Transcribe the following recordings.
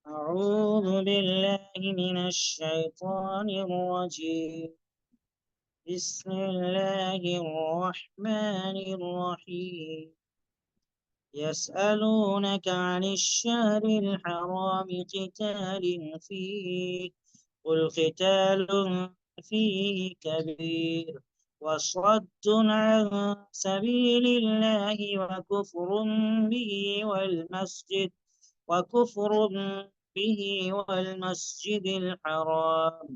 أعوذ بالله من الشيطان الرجيم. بسم الله الرحمن الرحيم. يسألونك عن الشهر الحرام قتال فيه، قل قتال فيه كبير وصد عن سبيل الله وكفر به والمسجد الحرام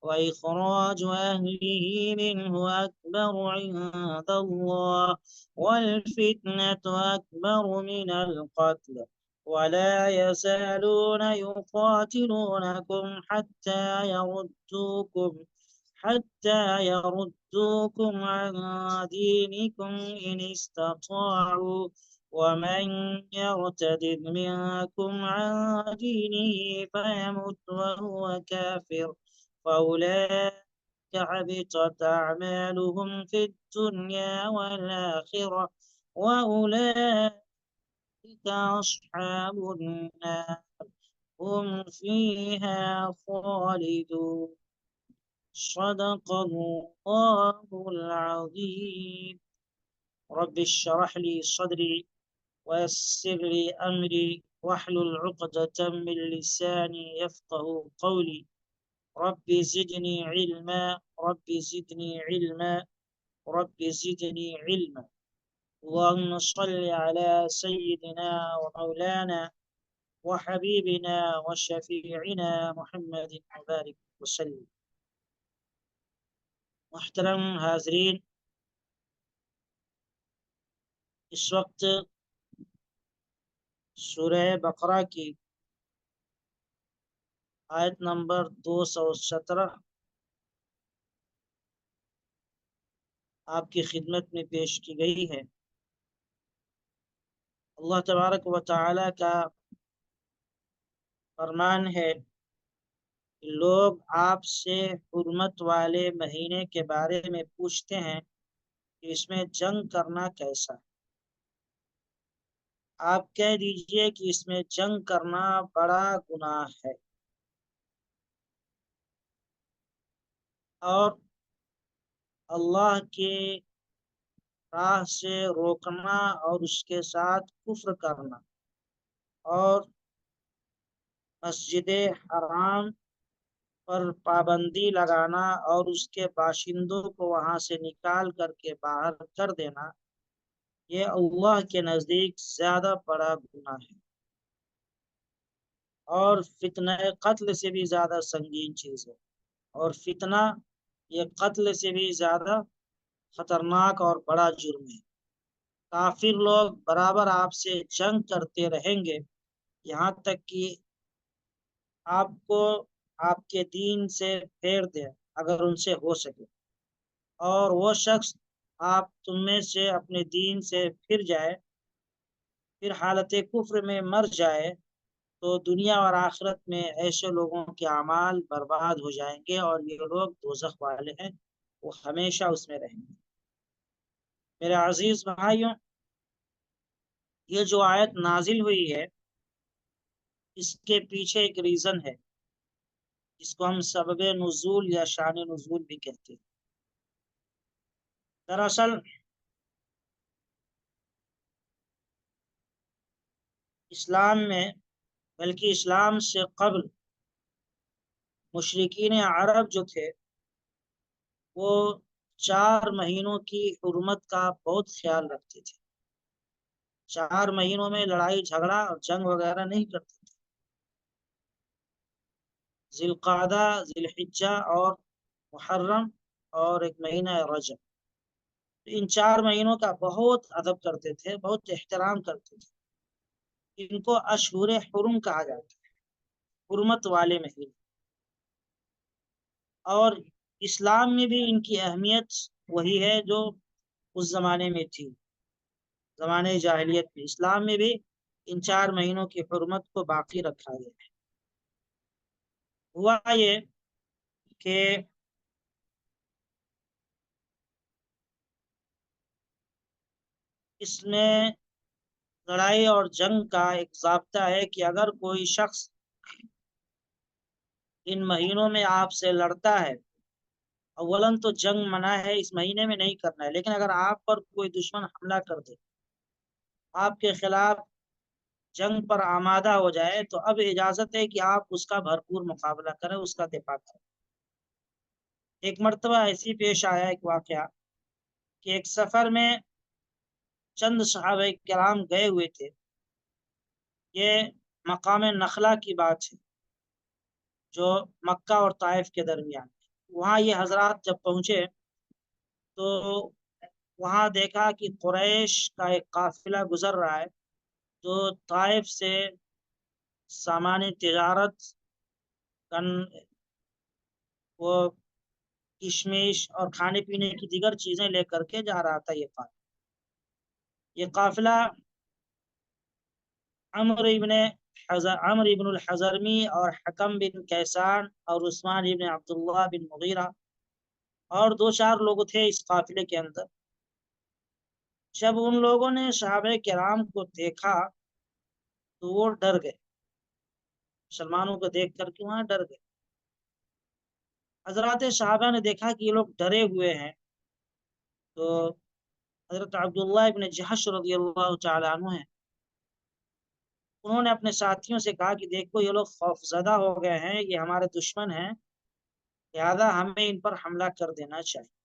وإخراج أهله منه أكبر عند الله والفتنة أكبر من القتل ولا يزالون يقاتلونكم حتى يردوكم عن دينكم إن استطاعوا، ومن يرتد منكم عن دينه فيمت وهو كافر فأولئك حبطت أعمالهم في الدنيا والآخرة وأولئك أصحاب النار هم فيها خالدون. صدق الله العظيم. رب اشرح لي صدري ويسر لي أمري واحلل عقدة من لساني يفقه قولي. رب زدني علما رب زدني علما رب زدني علما. اللهم صل على سيدنا ومولانا وحبيبنا وشفيعنا محمد وبارك وسلم. محترم حاضرین، اس وقت سورہ بقرہ کی آیت نمبر 217 آپ کی خدمت میں پیش کی گئی ہے۔ اللہ تبارک و تعالی کا فرمان ہے کہ لوگ آپ سے حرمت والے مہینے کے بارے میں پوچھتے ہیں کہ اس میں جنگ کرنا کیسا ہے۔ آپ کہہ دیجئے کہ اس میں جنگ کرنا بڑا گناہ ہے، اور اللہ کے راہ سے روکنا اور اس کے ساتھ کفر کرنا اور مسجد حرام پر پابندی لگانا اور اس کے باشندوں کو وہاں سے نکال کر کے باہر کر دینا، یہ اللہ کے نزدیک زیادہ بڑا گناہ ہے، اور فتنہ قتل سے بھی زیادہ سنگین چیز ہے، اور فتنہ یہ قتل سے بھی زیادہ خطرناک اور بڑا جرم ہے۔ کافر لوگ برابر آپ سے جنگ کرتے رہیں گے یہاں تک کہ آپ کو آپ کے دین سے پھیر دیں اگر ان سے ہو سکے، اور وہ شخص آپ تم میں سے اپنے دین سے پھر جائے، پھر حالت کفر میں مر جائے، تو دنیا اور آخرت میں ایسے لوگوں کے اعمال برباد ہو جائیں گے، اور یہ لوگ دوزخ والے ہیں، وہ ہمیشہ اس میں رہیں گے۔ میرے عزیز بھائیوں، یہ جو آیت نازل ہوئی ہے اس کے پیچھے ایک ریزن ہے جس کو ہم سبب نزول یا شان نزول بھی کہتے ہیں۔ دراصل اسلام میں، بلکہ اسلام سے قبل مشرکین عرب جو تھے وہ 4 مہینوں کی حرمت کا بہت خیال رکھتے تھے۔ 4 مہینوں میں لڑائی جھگڑا اور جنگ وغیرہ نہیں کرتے تھے۔ ذی القعدہ، ذی الحجہ اور محرم، اور ایک مہینہ رجب، ان 4 مہینوں کا بہت ادب کرتے تھے، بہت احترام کرتے تھے۔ ان کو اشہر حرم کہا جاتا ہے، حرمت والے مہینے، اور اسلام میں بھی ان کی اہمیت وہی ہے جو اس زمانے میں تھی۔ زمانے جاہلیت میں، اسلام میں بھی ان 4 مہینوں کی حرمت کو باقی رکھا گیا ہے۔ ہوا یہ کہ اس میں لڑائی اور جنگ کا ایک ضابطہ ہے کہ اگر کوئی شخص ان مہینوں میں آپ سے لڑتا ہے، اولاً تو جنگ منع ہے، اس مہینے میں نہیں کرنا ہے، لیکن اگر آپ پر کوئی دشمن حملہ کر دے، آپ کے خلاف جنگ پر آمادہ ہو جائے، تو اب اجازت ہے کہ آپ اس کا بھرپور مقابلہ کریں، اس کا دفاع کریں۔ ایک مرتبہ ایسی پیش آیا ایک واقعہ کہ ایک سفر میں چند صحابہ کرام گئے ہوئے تھے۔ یہ مقام نخلا کی بات ہے جو مکہ اور طائف کے درمیان ہے۔ وہاں یہ حضرات جب پہنچے تو وہاں دیکھا کہ قریش کا ایک قافلہ گزر رہا ہے جو طائف سے سامان تجارت وہ کشمش اور کھانے پینے کی دیگر چیزیں لے کر کے جا رہا تھا۔ یہ قافلہ عمر ابن الحضرمی اور حکم بن کیسان اور عثمان ابن عبداللہ بن مغیرہ اور دو چار لوگ تھے اس قافلے کے اندر۔ جب ان لوگوں نے صحابہ کرام کو دیکھا تو وہ ڈر گئے، مسلمانوں کو دیکھ کر کے وہاں ڈر گئے۔ حضرات صحابہ نے دیکھا کہ یہ لوگ ڈرے ہوئے ہیں، تو حضرت عبداللہ ابن جحش رضی اللہ تعالی عنہ ہیں، انہوں نے اپنے ساتھیوں سے کہا کہ دیکھو یہ لوگ خوف زدہ ہو گئے ہیں، یہ ہمارے دشمن ہیں، لہذا ہمیں ان پر حملہ کر دینا چاہیے۔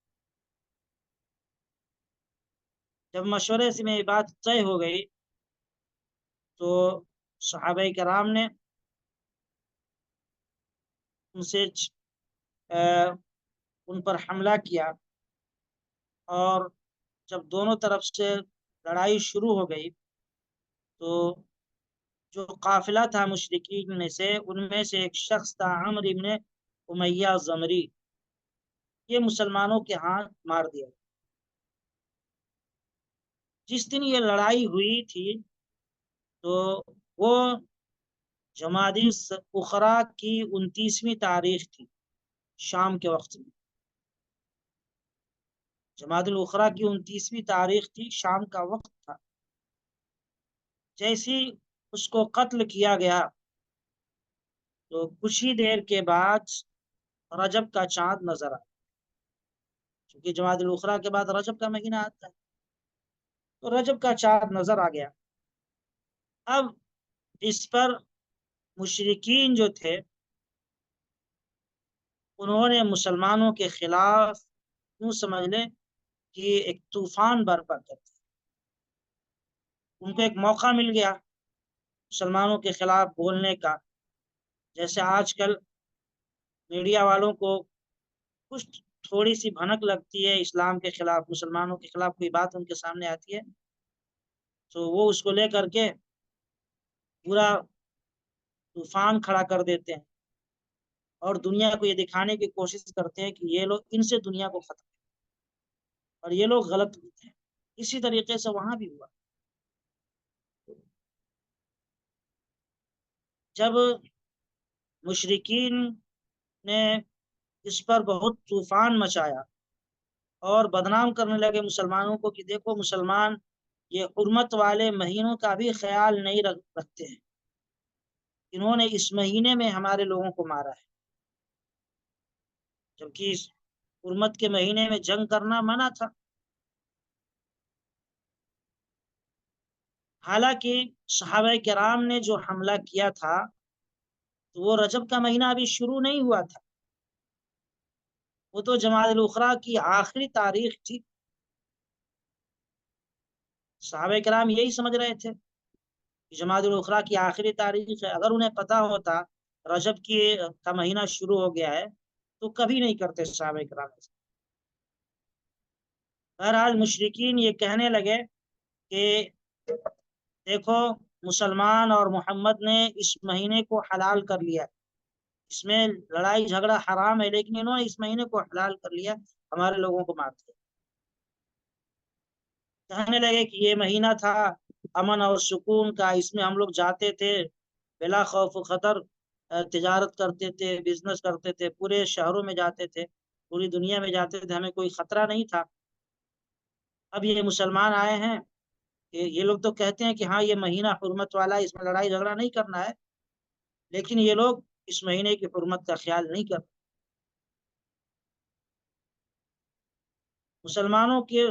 جب مشورے سے میں یہ بات طے ہو گئی تو صحابہ کرام نے ان پر حملہ کیا، اور جب دونوں طرف سے لڑائی شروع ہو گئی تو جو قافلہ تھا مشرکین میں سے، ان میں سے ایک شخص تھا عمرو ابن امیہ زمری، یہ مسلمانوں کے ہاتھ مار دیا۔ جس دن یہ لڑائی ہوئی تھی تو وہ جمادی اخرا کی 29ویں تاریخ تھی، شام کے وقت میں۔ جمادی الاخرا کی 29ویں تاریخ تھی، شام کا وقت تھا۔ جیسی اس کو قتل کیا گیا تو کچھ ہی دیر کے بعد رجب کا چاند نظر آیا، کیونکہ جمادی الاخرا کے بعد رجب کا مہینہ آتا ہے، تو رجب کا چاند نظر آ گیا۔ اب اس پر مشرکین جو تھے انہوں نے مسلمانوں کے خلاف یوں سمجھ لیں کہ ایک طوفان برپا کر دیا۔ ان کو ایک موقع مل گیا مسلمانوں کے خلاف بولنے کا، جیسے آج کل میڈیا والوں کو کچھ تھوڑی سی بھنک لگتی ہے اسلام کے خلاف، مسلمانوں کے خلاف کوئی بات ان کے سامنے آتی ہے تو وہ اس کو لے کر کے پورا طوفان کھڑا کر دیتے ہیں اور دنیا کو یہ دکھانے کی کوشش کرتے ہیں کہ یہ لوگ ان سے دنیا کو ختم کریں اور یہ لوگ غلط ہوتے ہیں۔ اسی طریقے سے وہاں بھی ہوا۔ جب مشرکین نے اس پر بہت طوفان مچایا اور بدنام کرنے لگے مسلمانوں کو کہ دیکھو مسلمان یہ حرمت والے مہینوں کا بھی خیال نہیں رکھتے ہیں، انہوں نے اس مہینے میں ہمارے لوگوں کو مارا ہے، جبکہ اس حرمت کے مہینے میں جنگ کرنا منع تھا۔ حالانکہ صحابہ کرام نے جو حملہ کیا تھا تو وہ رجب کا مہینہ ابھی شروع نہیں ہوا تھا، وہ تو جمادی الاخرا کی آخری تاریخ تھی۔ صحابہ کرام یہی سمجھ رہے تھے کہ جمادی الاخرا کی آخری تاریخ ہے، اگر انہیں پتہ ہوتا رجب کا مہینہ شروع ہو گیا ہے تو کبھی نہیں کرتے صحابہ کرام۔ بہرحال مشرکین یہ کہنے لگے کہ دیکھو مسلمان اور محمد نے اس مہینے کو حلال کر لیا، اس میں لڑائی جھگڑا حرام ہے، لیکن انہوں نے اس مہینے کو حلال کر لیا، ہمارے لوگوں کو مار دیا۔ کہنے لگے کہ یہ مہینہ تھا امن اور سکون کا، اس میں ہم لوگ جاتے تھے بلا خوف و خطر، تجارت کرتے تھے، بزنس کرتے تھے، پورے شہروں میں جاتے تھے، پوری دنیا میں جاتے تھے، ہمیں کوئی خطرہ نہیں تھا۔ اب یہ مسلمان آئے ہیں، یہ لوگ تو کہتے ہیں کہ ہاں یہ مہینہ حرمت والا ہے، اس میں لڑائی جھگڑا نہیں کرنا ہے، لیکن یہ لوگ اس مہینے کی حرمت کا خیال نہیں کرتے۔ مسلمانوں کے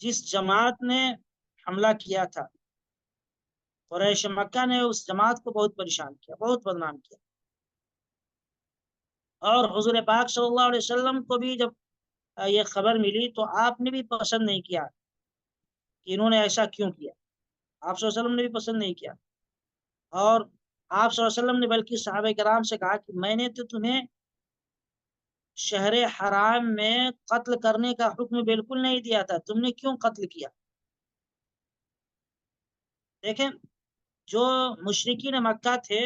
جس جماعت نے حملہ کیا تھا، قریش مکہ نے اس جماعت کو بہت پریشان کیا، بہت بدنام کیا، اور حضور پاک صلی اللہ علیہ وسلم کو بھی جب یہ خبر ملی تو آپ نے بھی پسند نہیں کیا کہ انہوں نے ایسا کیوں کیا۔ آپ صلی اللہ علیہ وسلم نے بھی پسند نہیں کیا، اور آپ صلی اللہ علیہ وسلم نے بلکہ صحابہ کرام سے کہا کہ میں نے تو تمہیں شہر حرام میں قتل کرنے کا حکم بالکل نہیں دیا تھا، تم نے کیوں قتل کیا؟ دیکھیں، جو مشرکین مکہ تھے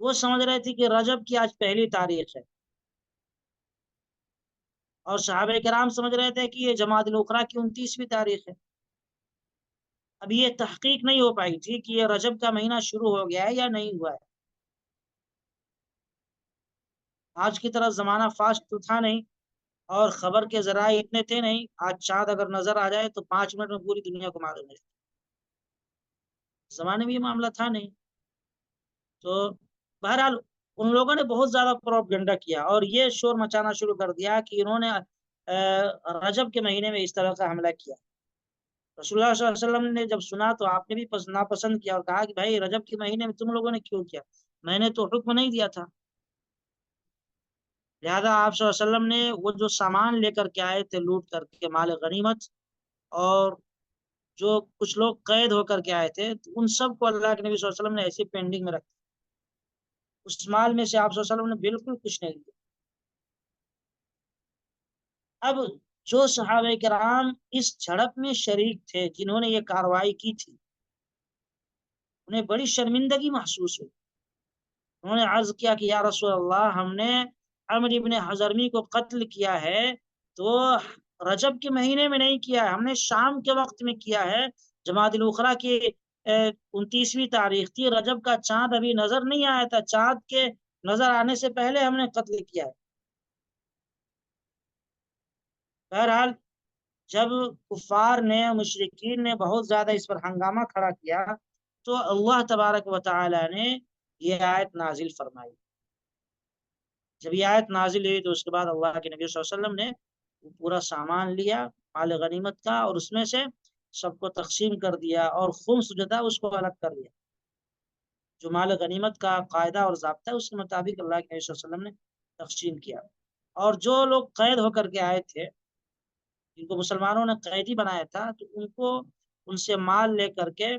وہ سمجھ رہے تھے کہ رجب کی آج پہلی تاریخ ہے، اور صحابہ کرام سمجھ رہے تھے کہ یہ جمادی الاخری کی 29ویں تاریخ ہے۔ اب یہ تحقیق نہیں ہو پائی تھی کہ یہ رجب کا مہینہ شروع ہو گیا ہے یا نہیں ہوا ہے۔ آج کی طرح زمانہ فاسٹ تو تھا نہیں، اور خبر کے ذرائع اتنے تھے نہیں۔ آج چاند اگر نظر آ جائے تو 5 منٹ میں پوری دنیا کو معلوم ہے۔ زمانے میں یہ معاملہ تھا نہیں، تو بہرحال ان لوگوں نے بہت زیادہ پروپیگنڈا کیا اور یہ شور مچانا شروع کر دیا کہ انہوں نے رجب کے مہینے میں اس طرح کا حملہ کیا۔ رسول اللہ صلی اللہ علیہ وسلم نے جب سنا تو آپ نے بھی ناپسند کیا اور کہا کہ بھائی رجب کے مہینے میں تم لوگوں نے کیوں کیا؟ میں نے تو حکم نہیں دیا تھا۔ لہذا آپ صلی اللہ علیہ وسلم نے وہ جو سامان لے کر کے آئے تھے لوٹ کر کے، مال غنیمت، اور جو کچھ لوگ قید ہو کر کے آئے تھے، تو ان سب کو اللہ کے نبی صلی اللہ علیہ وسلم نے ایسی پینڈنگ میں رکھا۔ اس مال میں سے آپ صلی اللہ علیہ وسلم نے بالکل کچھ نہیں دیا۔ اب جو صحابہ کرام اس جھڑپ میں شریک تھے، جنہوں نے یہ کارروائی کی تھی، انہیں بڑی شرمندگی محسوس ہوئی۔ انہوں نے عرض کیا کہ یا رسول اللہ، ہم نے عمرو بن حضرمی کو قتل کیا ہے تو رجب کے مہینے میں نہیں کیا ہے، ہم نے شام کے وقت میں کیا ہے۔ جمادی الاخری کی 29ویں تاریخ تھی، رجب کا چاند ابھی نظر نہیں آیا تھا، چاند کے نظر آنے سے پہلے ہم نے قتل کیا ہے۔ بہرحال جب کفار نے، مشرکین نے بہت زیادہ اس پر ہنگامہ کھڑا کیا تو اللہ تبارک و تعالی نے یہ آیت نازل فرمائی۔ جب یہ آیت نازل ہوئی تو اس کے بعد اللہ کے نبی صلی اللہ علیہ وسلم نے پورا سامان لیا مال غنیمت کا، اور اس میں سے سب کو تقسیم کر دیا، اور خمس جو تھا اس کو الگ کر دیا۔ جو مال غنیمت کا قاعدہ اور ضابطہ ہے اس کے مطابق اللہ کے نبی صلی اللہ علیہ وسلم نے تقسیم کیا۔ اور جو لوگ قید ہو کر کے آئے تھے، جن کو مسلمانوں نے قیدی بنایا تھا، تو ان کو ان سے مال لے کر کے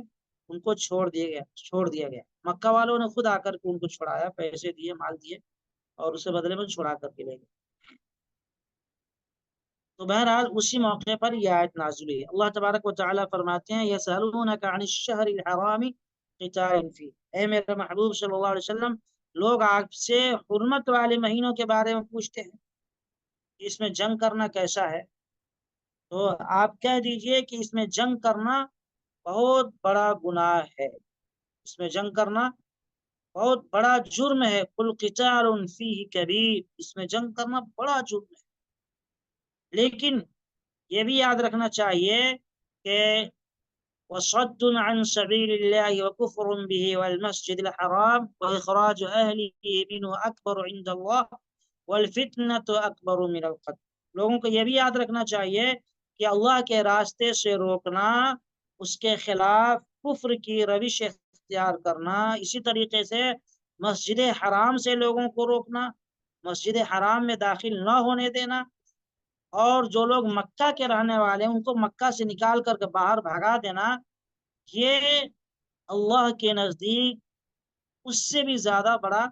ان کو چھوڑ دیا گیا۔ مکہ والوں نے خود آ کر کے ان کو چھڑایا، پیسے دیے، مال دیے، اور اسے بدلے میں چھڑا کر کے لے گئے۔ تو بہرحال اسی موقع پر یہ آیت نازل ہوئی۔ اللہ تبارک و تعالیٰ فرماتے ہیں یسألونک عن الشہر الحرام قتال فی، اے میرے محبوب صلی اللہ علیہ وسلم، لوگ آپ سے حرمت والے مہینوں کے بارے میں پوچھتے ہیں کہ اس میں جنگ کرنا کیسا ہے، تو آپ کہہ دیجئے کہ اس میں جنگ کرنا بہت بڑا گناہ ہے، اس میں جنگ کرنا بہت بڑا جرم ہے۔ قل قتال فیہ کبیر، اس میں جنگ کرنا بڑا جرم ہے۔ لیکن یہ بھی یاد رکھنا چاہیے کہ وصد عن سبیل اللہ وکفر به والمسجد الحرام واخراج اہلہ منہ اکبر عند اللہ والفتنة اکبر من القتل۔ لوگوں کو یہ بھی یاد رکھنا چاہیے کہ اللہ کے راستے سے روکنا، اس کے خلاف کفر کی روش اختیار کرنا، اسی طریقے سے مسجد حرام سے لوگوں کو روکنا، مسجد حرام میں داخل نہ ہونے دینا، اور جو لوگ مکہ کے رہنے والے ہیں ان کو مکہ سے نکال کر کے باہر بھگا دینا، یہ اللہ کے نزدیک اس سے بھی زیادہ بڑا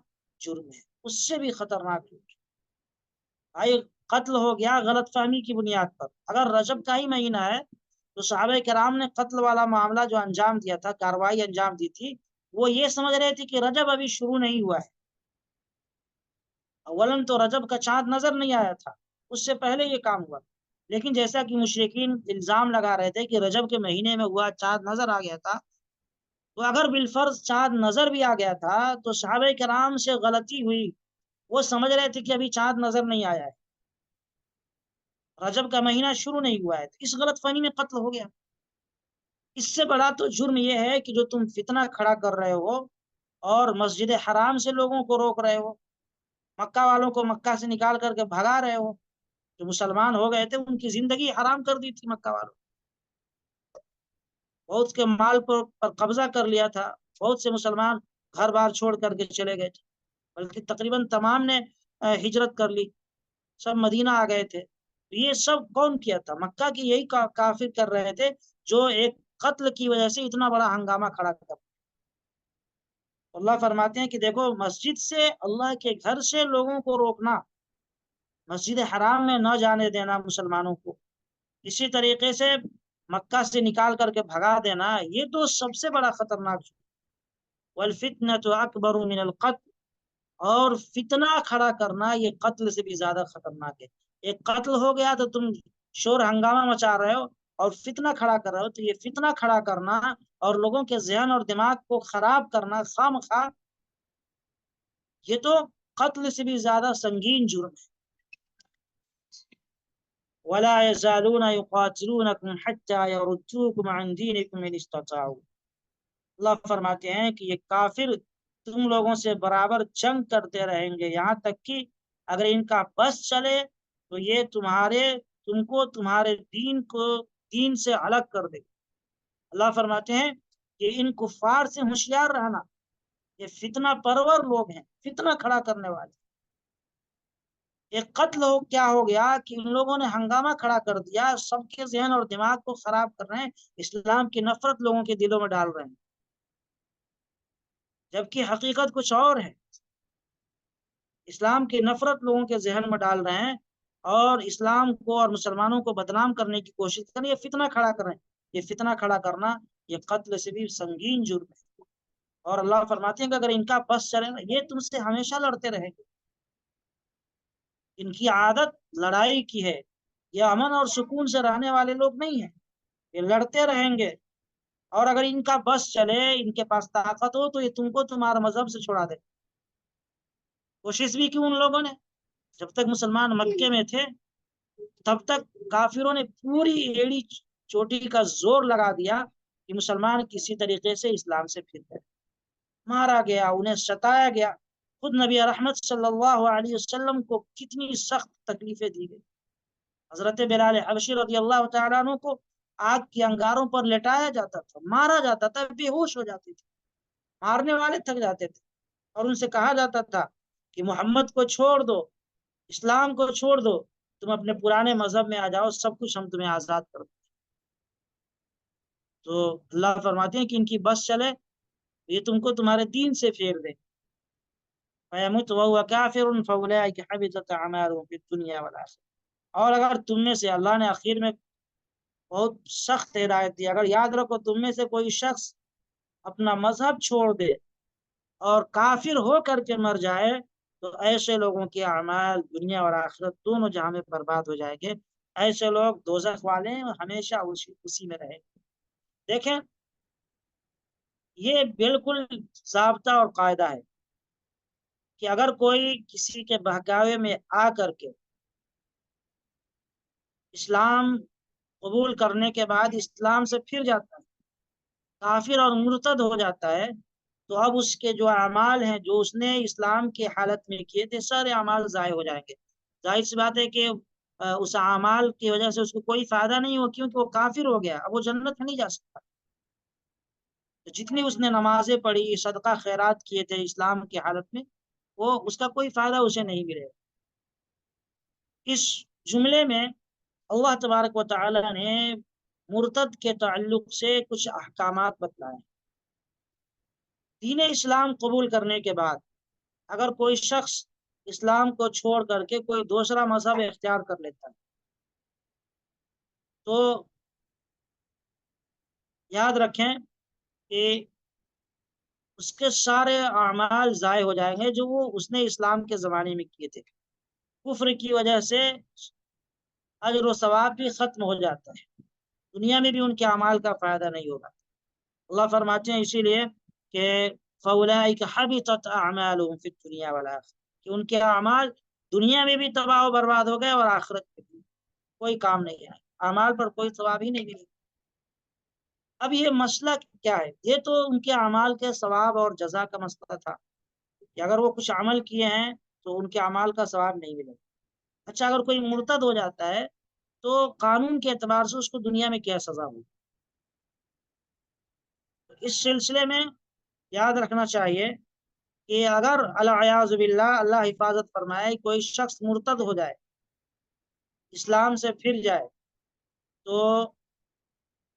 جرم ہے، اس سے بھی خطرناک جرم ہے۔ بھائی قتل ہو گیا غلط فہمی کی بنیاد پر، اگر رجب کا ہی مہینہ ہے تو صحابہ کرام نے قتل والا معاملہ جو انجام دیا تھا، کاروائی انجام دی تھی، وہ یہ سمجھ رہے تھے کہ رجب ابھی شروع نہیں ہوا ہے۔ اولن تو رجب کا چاند نظر نہیں آیا تھا، اس سے پہلے یہ کام ہوا۔ لیکن جیسا کہ مشرکین الزام لگا رہے تھے کہ رجب کے مہینے میں ہوا، چاند نظر آ گیا تھا، تو اگر بالفرض چاند نظر بھی آ گیا تھا تو صحابہ کرام سے غلطی ہوئی، وہ سمجھ رہے تھے کہ ابھی چاند نظر نہیں آیا ہے، رجب کا مہینہ شروع نہیں ہوا ہے، تو اس غلط فہمی میں قتل ہو گیا۔ اس سے بڑا تو جرم یہ ہے کہ جو تم فتنہ کھڑا کر رہے ہو اور مسجد حرام سے لوگوں کو روک رہے ہو، مکہ والوں کو مکہ سے نکال کر کے بھگا رہے ہو، جو مسلمان ہو گئے تھے ان کی زندگی حرام کر دی تھی مکہ والوں، بہت کے مال پر قبضہ کر لیا تھا، بہت سے مسلمان گھر بار چھوڑ کر کے چلے گئے تھے، بلکہ تقریباً تمام نے ہجرت کر لی، سب مدینہ آ گئے تھے۔ یہ سب کون کیا تھا؟ مکہ کی یہی کافر کر رہے تھے، جو ایک قتل کی وجہ سے اتنا بڑا ہنگامہ کھڑا کر۔ اللہ فرماتے ہیں کہ دیکھو، مسجد سے، اللہ کے گھر سے لوگوں کو روکنا، مسجد حرام میں نہ جانے دینا مسلمانوں کو، اسی طریقے سے مکہ سے نکال کر کے بھگا دینا، یہ تو سب سے بڑا خطرناک۔ والفتنة اکبر من القتل، اور فتنہ کھڑا کرنا یہ قتل سے بھی زیادہ خطرناک ہے۔ ایک قتل ہو گیا تو تم شور ہنگامہ مچا رہے ہو، اور فتنہ کھڑا کر رہے ہو، تو یہ فتنہ کھڑا کرنا اور لوگوں کے ذہن اور دماغ کو خراب کرنا خام خواہ، یہ تو قتل سے بھی زیادہ سنگین جرم ہے۔ وَلَا يَزَالُونَ يُقَاتِلُونَكُمْ حَتَّى يَرُدُّوكُمْ عَنْ دِينِكُمْ إِنِ اسْتَطَاعُوا۔ اللہ فرماتے ہیں کہ یہ کافر تم لوگوں سے برابر جنگ کرتے رہیں گے، یہاں تک کہ اگر ان کا بس چلے تو یہ تم کو تمہارے دین سے الگ کر دے۔ اللہ فرماتے ہیں کہ ان کفار سے ہوشیار رہنا، یہ فتنہ پرور لوگ ہیں، فتنہ کھڑا کرنے والے۔ ایک قتل کیا ہو گیا کہ ان لوگوں نے ہنگامہ کھڑا کر دیا، سب کے ذہن اور دماغ کو خراب کر رہے ہیں، اسلام کی نفرت لوگوں کے دلوں میں ڈال رہے ہیں، جبکہ حقیقت کچھ اور ہے۔ اسلام کی نفرت لوگوں کے ذہن میں ڈال رہے ہیں، اور اسلام کو اور مسلمانوں کو بدنام کرنے کی کوشش کر رہے ہیں، یہ فتنہ کھڑا کر رہے ہیں۔ یہ فتنہ کھڑا کرنا یہ قتل سے بھی سنگین جرم ہے۔ اور اللہ فرماتے ہیں کہ اگر ان کا بس چلے نا، یہ تم سے ہمیشہ لڑتے رہیں گے، ان کی عادت لڑائی کی ہے، یہ امن اور سکون سے رہنے والے لوگ نہیں ہیں، یہ لڑتے رہیں گے۔ اور اگر ان کا بس چلے، ان کے پاس طاقت ہو، تو یہ تم کو تمہارا مذہب سے چھڑا دے۔ کوشش بھی کی ان لوگوں نے، جب تک مسلمان مکے میں تھے تب تک کافروں نے پوری ایڑی چوٹی کا زور لگا دیا کہ مسلمان کسی طریقے سے اسلام سے پھر گئے، مارا گیا، انہیں ستایا گیا۔ خود نبی رحمت صلی اللہ علیہ وسلم کو کتنی سخت تکلیفیں دی گئی۔ حضرت بلال حبشی رضی اللہ تعالیٰ عنہ کو آگ کی انگاروں پر لٹایا جاتا تھا، مارا جاتا تھا، بے ہوش ہو جاتے تھے، مارنے والے تھک جاتے تھے، اور ان سے کہا جاتا تھا کہ محمد کو چھوڑ دو، اسلام کو چھوڑ دو، تم اپنے پرانے مذہب میں آ جاؤ، سب کچھ ہم تمہیں آزاد کر دیں۔ تو اللہ فرماتے ہیں کہ ان کی بس چلے، یہ تم کو تمہارے دین سے پھیر دے۔ فَيَمُتْ وَهُوَ كَافِرٌ فَأُولَٰئِكَ حَبِطَتْ أَعْمَالُهُمْ فِي الدُّنْيَا وَالْآخِرَةِ۔ اور اگر تم میں سے، اللہ نے آخر میں بہت سخت ہدایت دی، اگر یاد رکھو تم میں سے کوئی شخص اپنا مذہب چھوڑ دے اور کافر ہو کر کے مر جائے، تو ایسے لوگوں کے اعمال دنیا اور آخرت دونوں جہاں میں برباد ہو جائیں گے۔ ایسے لوگ دوزخ والے ہیں، ہمیشہ اسی میں رہیں گے۔ دیکھیں، یہ بالکل ضابطہ اور قاعدہ ہے کہ اگر کوئی کسی کے بہکاوے میں آ کر کے اسلام قبول کرنے کے بعد اسلام سے پھر جاتا ہے، کافر اور مرتد ہو جاتا ہے، تو اب اس کے جو اعمال ہیں جو اس نے اسلام کی حالت میں کیے تھے، سارے اعمال ضائع ہو جائیں گے۔ ظاہر سی بات ہے کہ اس اعمال کی وجہ سے اس کو کوئی فائدہ نہیں ہو، کیونکہ وہ کافر ہو گیا، اب وہ جنت میں نہیں جا سکتا۔ تو جتنی اس نے نمازیں پڑھی، صدقہ خیرات کیے تھے اسلام کی حالت میں، وہ اس کا کوئی فائدہ اسے نہیں ملے۔ اس جملے میں اللہ تبارک و تعالی نے مرتد کے تعلق سے کچھ احکامات بتلائے۔ دین اسلام قبول کرنے کے بعد اگر کوئی شخص اسلام کو چھوڑ کر کے کوئی دوسرا مذہب اختیار کر لیتا ہے، تو یاد رکھیں کہ اس کے سارے اعمال ضائع ہو جائیں گے جو وہ اس نے اسلام کے زمانے میں کیے تھے۔ کفر کی وجہ سے اجر و ثواب بھی ختم ہو جاتا ہے، دنیا میں بھی ان کے اعمال کا فائدہ نہیں ہوگا۔ اللہ فرماتے ہیں اسی لیے کہ فَأُولَٰئِكَ حَبِطَتْ أَعْمَالُهُمْ فِي الدُّنْيَا وَالْآخِرَةِ، کہ ان کے اعمال دنیا میں بھی تباہ و برباد ہو گئے اور آخرت میں بھی کوئی کام نہیں ہے، اعمال پر کوئی ثواب ہی نہیں ملے۔ اب یہ مسئلہ کیا ہے؟ یہ تو ان کے اعمال کے ثواب اور جزا کا مسئلہ تھا کہ اگر وہ کچھ عمل کیے ہیں تو ان کے اعمال کا ثواب نہیں ملے گا۔ اچھا، اگر کوئی مرتد ہو جاتا ہے تو قانون کے اعتبار سے اس کو دنیا میں کیا سزا ہوگی؟ اس سلسلے میں یاد رکھنا چاہیے کہ اگر العیاذ باللہ، اللہ حفاظت فرمائے، کوئی شخص مرتد ہو جائے، اسلام سے پھر جائے، تو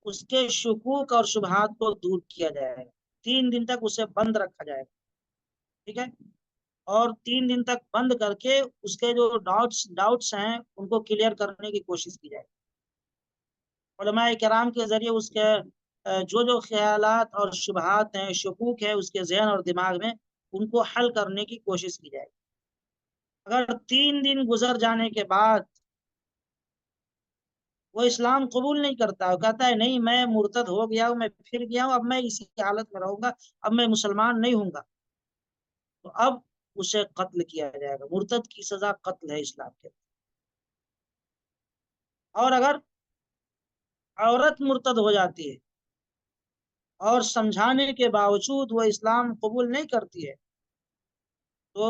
اس کے شکوک اور شبہات کو دور کیا جائے گا۔ 3 دن تک اسے بند رکھا جائے گا، ٹھیک ہے؟ اور 3 دن تک بند کر کے اس کے جو ڈاؤٹس ہیں ان کو کلیئر کرنے کی کوشش کی جائے گی۔ علماء کرام کے ذریعے اس کے جو خیالات اور شبہات ہیں، شکوک ہے اس کے ذہن اور دماغ میں، ان کو حل کرنے کی کوشش کی جائے گی۔ اگر 3 دن گزر جانے کے بعد وہ اسلام قبول نہیں کرتا، وہ کہتا ہے نہیں میں مرتد ہو گیا ہوں، میں پھر گیا ہوں، اب میں اسی حالت میں رہوں گا، اب میں مسلمان نہیں ہوں گا، تو اب اسے قتل کیا جائے گا۔ مرتد کی سزا قتل ہے اسلام کے۔ اور اگر عورت مرتد ہو جاتی ہے اور سمجھانے کے باوجود وہ اسلام قبول نہیں کرتی ہے تو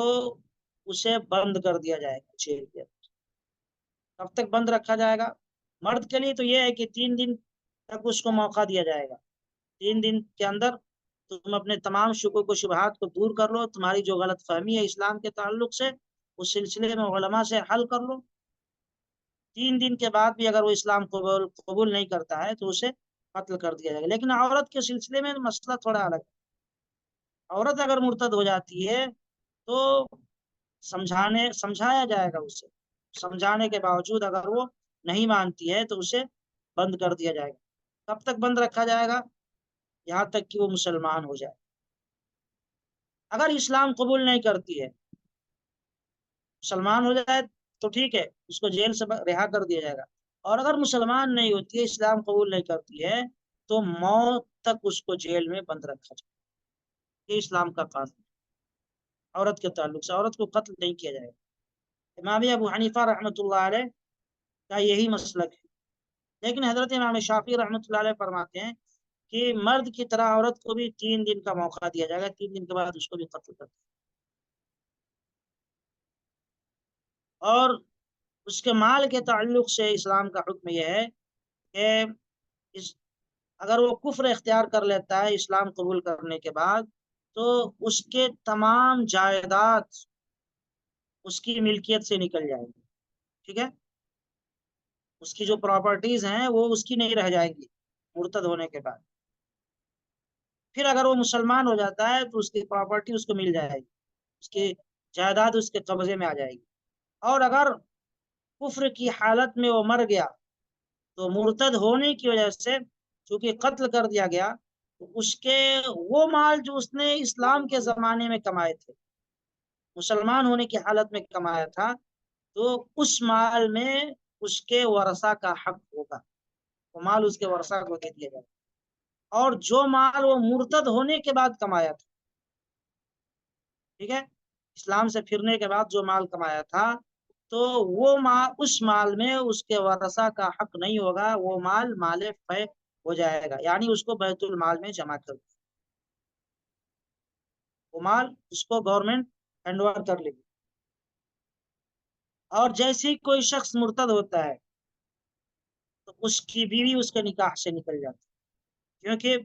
اسے بند کر دیا جائے گا جیل کے اندر۔ کب تک بند رکھا جائے گا؟ مرد کے لیے تو یہ ہے کہ 3 دن تک اس کو موقع دیا جائے گا۔ 3 دن کے اندر تم اپنے تمام شکوک و شبہات کو دور کر لو، تمہاری جو غلط فہمی ہے اسلام کے تعلق سے اس سلسلے میں علماء سے حل کر لو۔ 3 دن کے بعد بھی اگر وہ اسلام قبول نہیں کرتا ہے تو اسے قتل کر دیا جائے گا۔ لیکن عورت کے سلسلے میں مسئلہ تھوڑا الگ ہے۔ عورت اگر مرتد ہو جاتی ہے تو سمجھایا جائے گا اسے، سمجھانے کے باوجود اگر وہ نہیں مانتی ہے تو اسے بند کر دیا جائے گا۔ کب تک بند رکھا جائے گا؟ یہاں تک کہ وہ مسلمان ہو جائے۔ اگر اسلام قبول نہیں کرتی ہے، مسلمان ہو جائے تو ٹھیک ہے، اس کو جیل سے رہا کر دیا جائے گا۔ اور اگر مسلمان نہیں ہوتی ہے، اسلام قبول نہیں کرتی ہے، تو موت تک اس کو جیل میں بند رکھا جائے گا۔ یہ اسلام کا قانون ہے۔ عورت کے تعلق سے عورت کو قتل نہیں کیا جائے گا۔ امام ابو حنیفہ رحمۃ اللہ علیہ کا یہی مسلک ہے، لیکن حضرت امام شافعی رحمۃ اللہ علیہ فرماتے ہیں کہ مرد کی طرح عورت کو بھی 3 دن کا موقع دیا جائے گا، 3 دن کے بعد اس کو بھی قتل کر دیا۔ اور اس کے مال کے تعلق سے اسلام کا حکم یہ ہے کہ اس اگر وہ کفر اختیار کر لیتا ہے اسلام قبول کرنے کے بعد، تو اس کے تمام جائیداد اس کی ملکیت سے نکل جائیں گی، ٹھیک ہے؟ اس کی جو پراپرٹیز ہیں وہ اس کی نہیں رہ جائیں گی مرتد ہونے کے بعد۔ پھر اگر وہ مسلمان ہو جاتا ہے تو اس کی پراپرٹی اس کو مل جائے گی، اس کی جائیداد اس کے قبضے میں آ جائے گی۔ اور اگر کفر کی حالت میں وہ مر گیا تو مرتد ہونے کی وجہ سے چونکہ قتل کر دیا گیا، تو اس کے وہ مال جو اس نے اسلام کے زمانے میں کمائے تھے، مسلمان ہونے کی حالت میں کمایا تھا، تو اس مال میں اس کے ورثہ کا حق ہوگا، وہ مال اس کے ورثہ کو دے دیا جائے گا۔ اور جو مال وہ مرتد ہونے کے بعد کمایا تھا، ٹھیک ہے، اسلام سے پھرنے کے بعد جو مال کمایا تھا، تو وہ مال، اس مال میں اس کے ورثہ کا حق نہیں ہوگا، وہ مال مال فے ہو جائے گا، یعنی اس کو بیت المال میں جمع کر دے، وہ مال اس کو گورنمنٹ ہینڈ اوور کر لے گی۔ اور جیسے ہی کوئی شخص مرتد ہوتا ہے تو اس کی بیوی اس کے نکاح سے نکل جاتی ہے، کیونکہ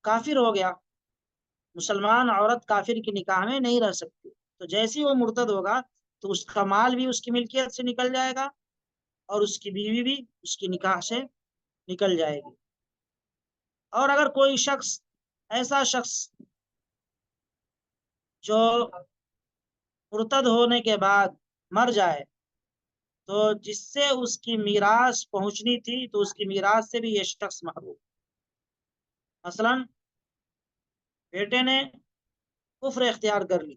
کافر ہو گیا، مسلمان عورت کافر کے نکاح میں نہیں رہ سکتی، تو جیسے ہی وہ مرتد ہوگا تو اس کا مال بھی اس کی ملکیت سے نکل جائے گا اور اس کی بیوی بھی اس کی نکاح سے نکل جائے گی۔ اور اگر کوئی شخص، ایسا شخص جو مرتد ہونے کے بعد مر جائے تو جس سے اس کی میراث پہنچنی تھی تو اس کی میراث سے بھی یہ شخص محروم۔ مثلا بیٹے نے کفر اختیار کر لی،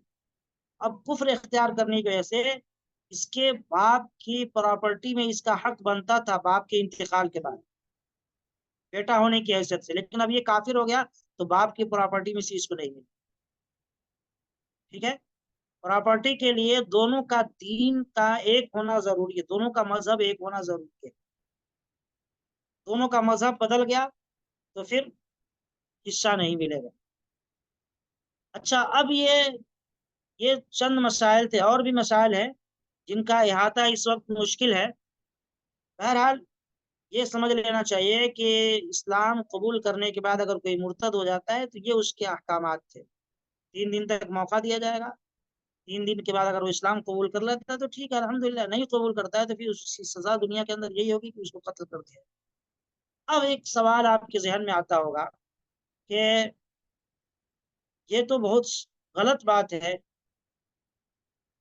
اب کفر اختیار کرنے کی وجہ سے اس کے باپ کی پراپرٹی میں اس کا حق بنتا تھا باپ کے انتقال کے بعد، بیٹا ہونے کی حیثیت سے، لیکن اب یہ کافر ہو گیا تو باپ کی پراپرٹی میں سے اس کو نہیں ملی، ٹھیک ہے؟ پراپرٹی کے لیے دونوں کا دین کا ایک ہونا ضروری ہے، دونوں کا مذہب ایک ہونا ضروری ہے۔ دونوں کا مذہب بدل گیا تو پھر حصہ نہیں ملے گا۔ اچھا، اب یہ چند مسائل تھے، اور بھی مسائل ہیں جن کا احاطہ اس وقت مشکل ہے۔ بہرحال یہ سمجھ لینا چاہیے کہ اسلام قبول کرنے کے بعد اگر کوئی مرتد ہو جاتا ہے تو یہ اس کے احکامات تھے۔ 3 دن تک موقع دیا جائے گا، 3 دن کے بعد اگر وہ اسلام قبول کر لیتا ہے تو ٹھیک ہے الحمدللہ، نہیں قبول کرتا ہے تو پھر اس کی سزا دنیا کے اندر یہی ہوگی کہ اس کو قتل کر دیا۔ اب ایک سوال آپ کے ذہن میں آتا ہوگا کہ یہ تو بہت غلط بات ہے،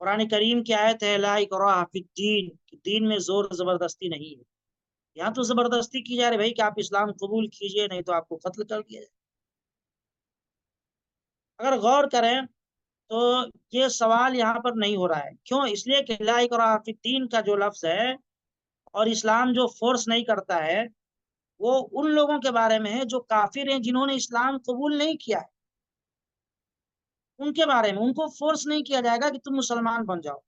قرآن کریم کی آیت ہے لا اکراہ فی الدین، کہ دین میں زور زبردستی نہیں ہے۔ یہاں تو زبردستی کی جا رہی بھائی کہ آپ اسلام قبول کیجئے نہیں تو آپ کو قتل کر دیا جائے۔ اگر غور کریں تو یہ سوال یہاں پر نہیں ہو رہا ہے، کیوں؟ اس لیے کہ لا اکراہ فی الدین کا جو لفظ ہے اور اسلام جو فورس نہیں کرتا ہے وہ ان لوگوں کے بارے میں ہے جو کافر ہیں، جنہوں نے اسلام قبول نہیں کیا ہے، ان کے بارے میں۔ ان کو فورس نہیں کیا جائے گا کہ تم مسلمان بن جاؤ،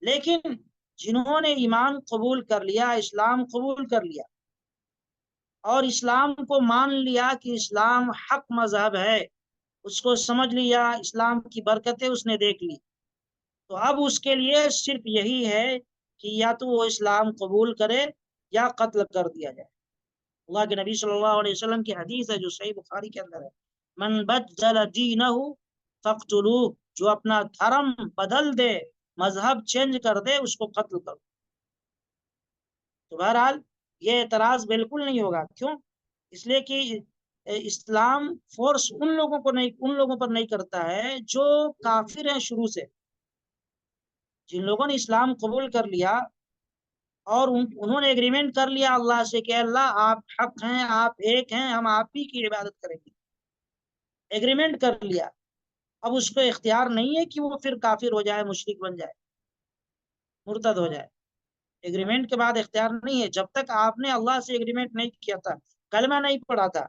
لیکن جنہوں نے ایمان قبول کر لیا، اسلام قبول کر لیا اور اسلام کو مان لیا کہ اسلام حق مذہب ہے، اس کو سمجھ لیا، اسلام کی برکتیں اس نے دیکھ لی، تو اب اس کے لیے صرف یہی ہے کہ یا تو وہ اسلام قبول کرے یا قتل کر دیا جائے۔ اللہ کے نبی صلی اللہ علیہ وسلم کی حدیث ہے جو صحیح بخاری کے اندر ہے، من بدل دینہ فقتلوہ، جو اپنا دھرم بدل دے، مذہب چینج کر دے، اس کو قتل کرو۔ تو بہرحال یہ اعتراض بالکل نہیں ہوگا، کیوں؟ اس لیے کہ اسلام فورس ان لوگوں پر نہیں کرتا ہے جو کافر ہیں شروع سے۔ جن لوگوں نے اسلام قبول کر لیا اور انہوں نے ایگریمنٹ کر لیا اللہ سے کہ اللہ آپ حق ہیں، آپ ایک ہیں، ہم آپ ہی کی عبادت کریں گے، ایگریمنٹ کر لیا، اب اس کو اختیار نہیں ہے کہ وہ پھر کافر ہو جائے، مشرک بن جائے، مرتد ہو جائے۔ ایگریمنٹ کے بعد اختیار نہیں ہے، جب تک آپ نے اللہ سے ایگریمنٹ نہیں کیا تھا، کلمہ نہیں پڑھا تھا،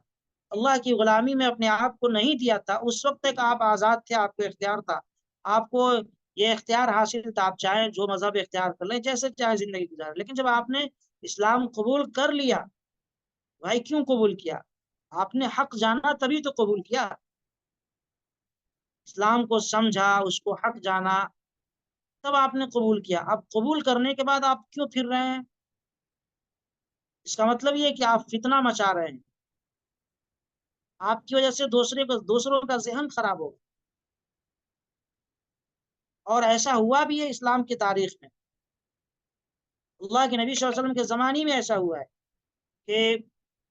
اللہ کی غلامی میں اپنے آپ کو نہیں دیا تھا، اس وقت تک آپ آزاد تھے، آپ کو اختیار تھا، آپ کو یہ اختیار حاصل تھا، آپ چاہیں جو مذہب اختیار کر لیں، جیسے چاہیں زندگی گزاریں۔ لیکن جب آپ نے اسلام قبول کر لیا، بھائی کیوں قبول کیا؟ آپ نے حق جانا تبھی تو قبول کیا، اسلام کو سمجھا، اس کو حق جانا، تب آپ نے قبول کیا۔ اب قبول کرنے کے بعد آپ کیوں پھر رہے ہیں؟ اس کا مطلب یہ ہے کہ آپ فتنہ مچا رہے ہیں، آپ کی وجہ سے دوسروں کا ذہن خراب ہوگا، اور ایسا ہوا بھی ہے اسلام کی تاریخ میں۔ اللہ کے نبی صلی اللہ علیہ وسلم کے زمانے میں ایسا ہوا ہے کہ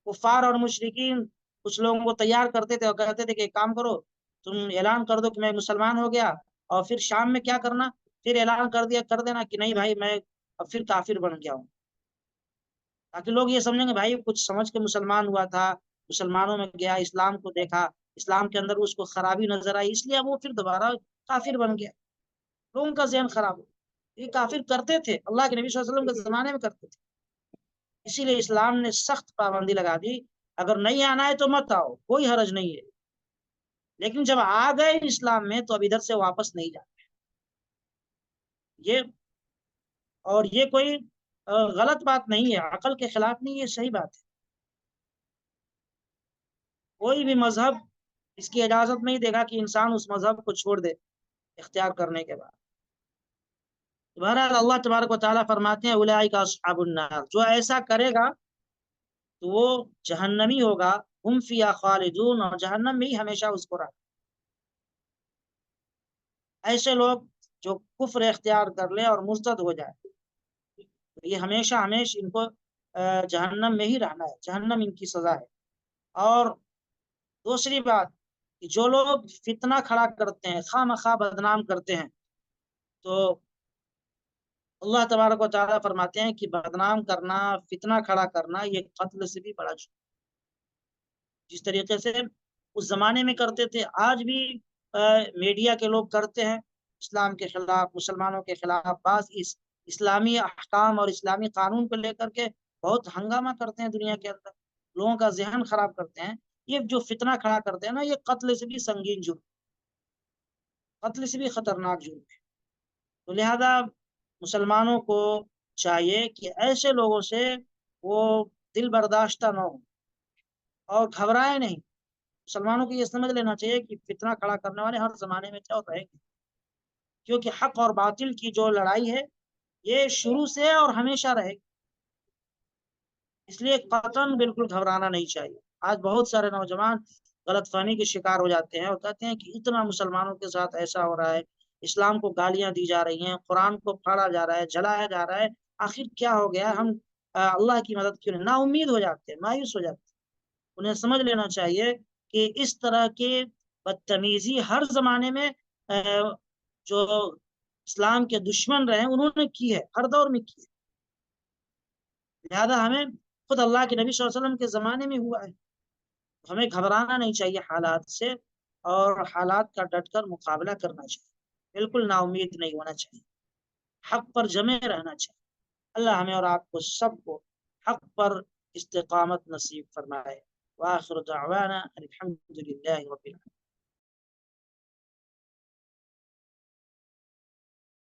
کفار اور مشرکین کچھ لوگوں کو تیار کرتے تھے اور کہتے تھے کہ ایک کام کرو، تم اعلان کر دو کہ میں مسلمان ہو گیا، اور پھر شام میں کیا کرنا، پھر اعلان کر دینا کہ نہیں بھائی میں اب پھر کافر بن گیا ہوں، تاکہ لوگ یہ سمجھیں گے بھائی کچھ سمجھ کے مسلمان ہوا تھا، مسلمانوں میں گیا، اسلام کو دیکھا، اسلام کے اندر اس کو خرابی نظر آئی، اس لیے وہ پھر دوبارہ کافر بن گیا، لوگوں کا ذہن خراب ہو۔ یہ کافر کرتے تھے، اللہ کے نبی صلی اللہ علیہ وسلم کے زمانے میں کرتے تھے، اسی لیے اسلام نے سخت پابندی لگا دی، اگر نہیں آنا ہے تو مت آؤ، کوئی حرج نہیں ہے، لیکن جب آ گئے اسلام میں تو اب ادھر سے واپس نہیں جاتے۔ یہ اور یہ کوئی غلط بات نہیں ہے، عقل کے خلاف نہیں، یہ صحیح بات ہے۔ کوئی بھی مذہب اس کی اجازت نہیں دے گا کہ انسان اس مذہب کو چھوڑ دے اختیار کرنے کے بعد۔ بہرحال اللہ تبارک و تعالیٰ فرماتے ہیں اولئک اصحاب النار، جو ایسا کرے گا تو وہ جہنمی ہوگا، ہم فیہا خالدون، اور جہنم میں ہی ہمیشہ اس کو رہا۔ ایسے لوگ جو کفر اختیار کر لے اور مرتد ہو جائے، یہ ہمیشہ ہمیشہ ان کو جہنم میں ہی رہنا ہے، جہنم ان کی سزا ہے۔ اور دوسری بات کہ جو لوگ فتنہ کھڑا کرتے ہیں، خواہ مخواہ بدنام کرتے ہیں، تو اللہ تبارک و تعالیٰ فرماتے ہیں کہ بدنام کرنا، فتنہ کھڑا کرنا، یہ قتل سے بھی بڑا جرم۔ جس طریقے سے اس زمانے میں کرتے تھے، آج بھی میڈیا کے لوگ کرتے ہیں اسلام کے خلاف، مسلمانوں کے خلاف، بعض اسلامی احکام اور اسلامی قانون کو لے کر کے بہت ہنگامہ کرتے ہیں دنیا کے اندر، لوگوں کا ذہن خراب کرتے ہیں۔ یہ جو فتنہ کھڑا کرتے ہیں نا، یہ قتل سے بھی سنگین جرم، قتل سے بھی خطرناک جرم ہے۔ تو لہذا مسلمانوں کو چاہیے کہ ایسے لوگوں سے وہ دل برداشتہ نہ ہو اور گھبرائے نہیں۔ مسلمانوں کو یہ سمجھ لینا چاہیے کہ فتنہ کھڑا کرنے والے ہر زمانے میں کیا رہیں گے، کیونکہ حق اور باطل کی جو لڑائی ہے یہ شروع سے اور ہمیشہ رہے گی، اس لیے قطعاً بالکل گھبرانا نہیں چاہیے۔ آج بہت سارے نوجوان غلط فہمی کے شکار ہو جاتے ہیں اور کہتے ہیں کہ اتنا مسلمانوں کے ساتھ ایسا ہو رہا ہے، اسلام کو گالیاں دی جا رہی ہیں، قرآن کو پھاڑا جا رہا ہے، جلایا جا رہا ہے، آخر کیا ہو گیا، ہم اللہ کی مدد کیوں نہیں؟ نا امید ہو جاتے ہیں، مایوس ہو جاتے ہیں۔ انہیں سمجھ لینا چاہیے کہ اس طرح کے بدتمیزی ہر زمانے میں جو اسلام کے دشمن رہے انہوں نے کی ہے، ہر دور میں کی ہے، لہذا ہمیں خود اللہ کے نبی صلی اللہ علیہ وسلم کے زمانے میں ہوا ہے، ہمیں گھبرانا نہیں چاہیے حالات سے، اور حالات کا ڈٹ کر مقابلہ کرنا چاہیے، بالکل نا امید نہیں ہونا چاہیے، حق پر جمے رہنا چاہیے۔ اللہ ہمیں اور آپ کو سب کو حق پر استقامت نصیب فرمائے۔ وآخر دعوانا الحمد للہ رب العالمین۔